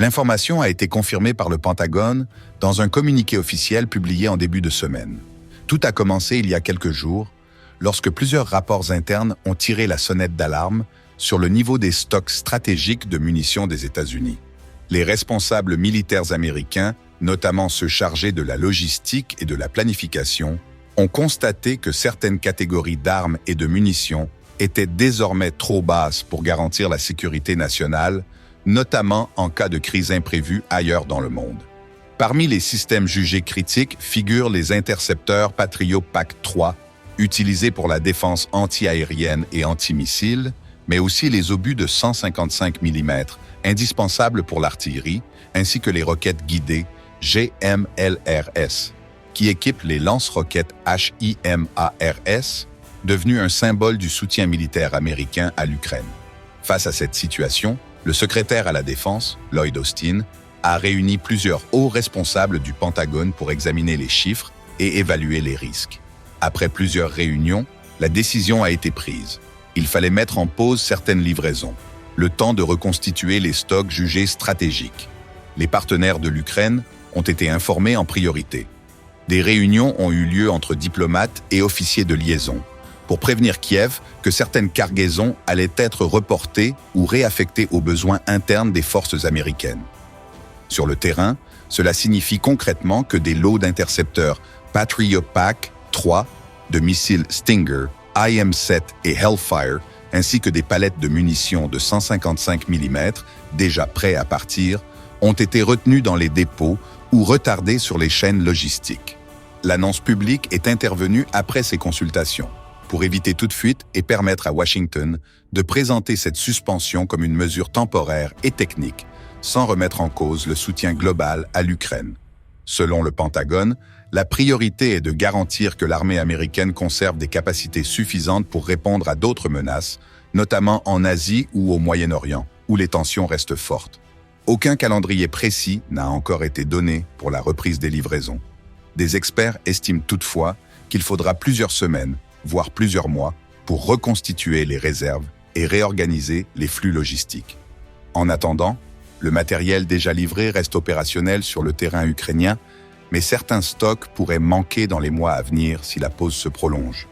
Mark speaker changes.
Speaker 1: L'information a été confirmée par le Pentagone dans un communiqué officiel publié en début de semaine. Tout a commencé il y a quelques jours, lorsque plusieurs rapports internes ont tiré la sonnette d'alarme sur le niveau des stocks stratégiques de munitions des États-Unis. Les responsables militaires américains, notamment ceux chargés de la logistique et de la planification, ont constaté que certaines catégories d'armes et de munitions étaient désormais trop basses pour garantir la sécurité nationale, notamment en cas de crise imprévue ailleurs dans le monde. Parmi les systèmes jugés critiques figurent les intercepteurs Patriot PAC-3, utilisés pour la défense anti-aérienne et anti-missiles, mais aussi les obus de 155 mm, indispensables pour l'artillerie, ainsi que les roquettes guidées GMLRS, qui équipent les lance-roquettes HIMARS, devenu un symbole du soutien militaire américain à l'Ukraine. Face à cette situation, le secrétaire à la Défense, Lloyd Austin, a réuni plusieurs hauts responsables du Pentagone pour examiner les chiffres et évaluer les risques. Après plusieurs réunions, la décision a été prise. Il fallait mettre en pause certaines livraisons, le temps de reconstituer les stocks jugés stratégiques. Les partenaires de l'Ukraine ont été informés en priorité. Des réunions ont eu lieu entre diplomates et officiers de liaison pour prévenir Kiev que certaines cargaisons allaient être reportées ou réaffectées aux besoins internes des forces américaines. Sur le terrain, cela signifie concrètement que des lots d'intercepteurs Patriot PAC-3, de missiles Stinger, IM-7 et Hellfire, ainsi que des palettes de munitions de 155 mm, déjà prêts à partir, ont été retenus dans les dépôts ou retardés sur les chaînes logistiques. L'annonce publique est intervenue après ces consultations, pour éviter toute fuite et permettre à Washington de présenter cette suspension comme une mesure temporaire et technique, sans remettre en cause le soutien global à l'Ukraine. Selon le Pentagone, la priorité est de garantir que l'armée américaine conserve des capacités suffisantes pour répondre à d'autres menaces, notamment en Asie ou au Moyen-Orient, où les tensions restent fortes. Aucun calendrier précis n'a encore été donné pour la reprise des livraisons. Des experts estiment toutefois qu'il faudra plusieurs semaines, voire plusieurs mois, pour reconstituer les réserves et réorganiser les flux logistiques. En attendant, le matériel déjà livré reste opérationnel sur le terrain ukrainien, mais certains stocks pourraient manquer dans les mois à venir si la pause se prolonge.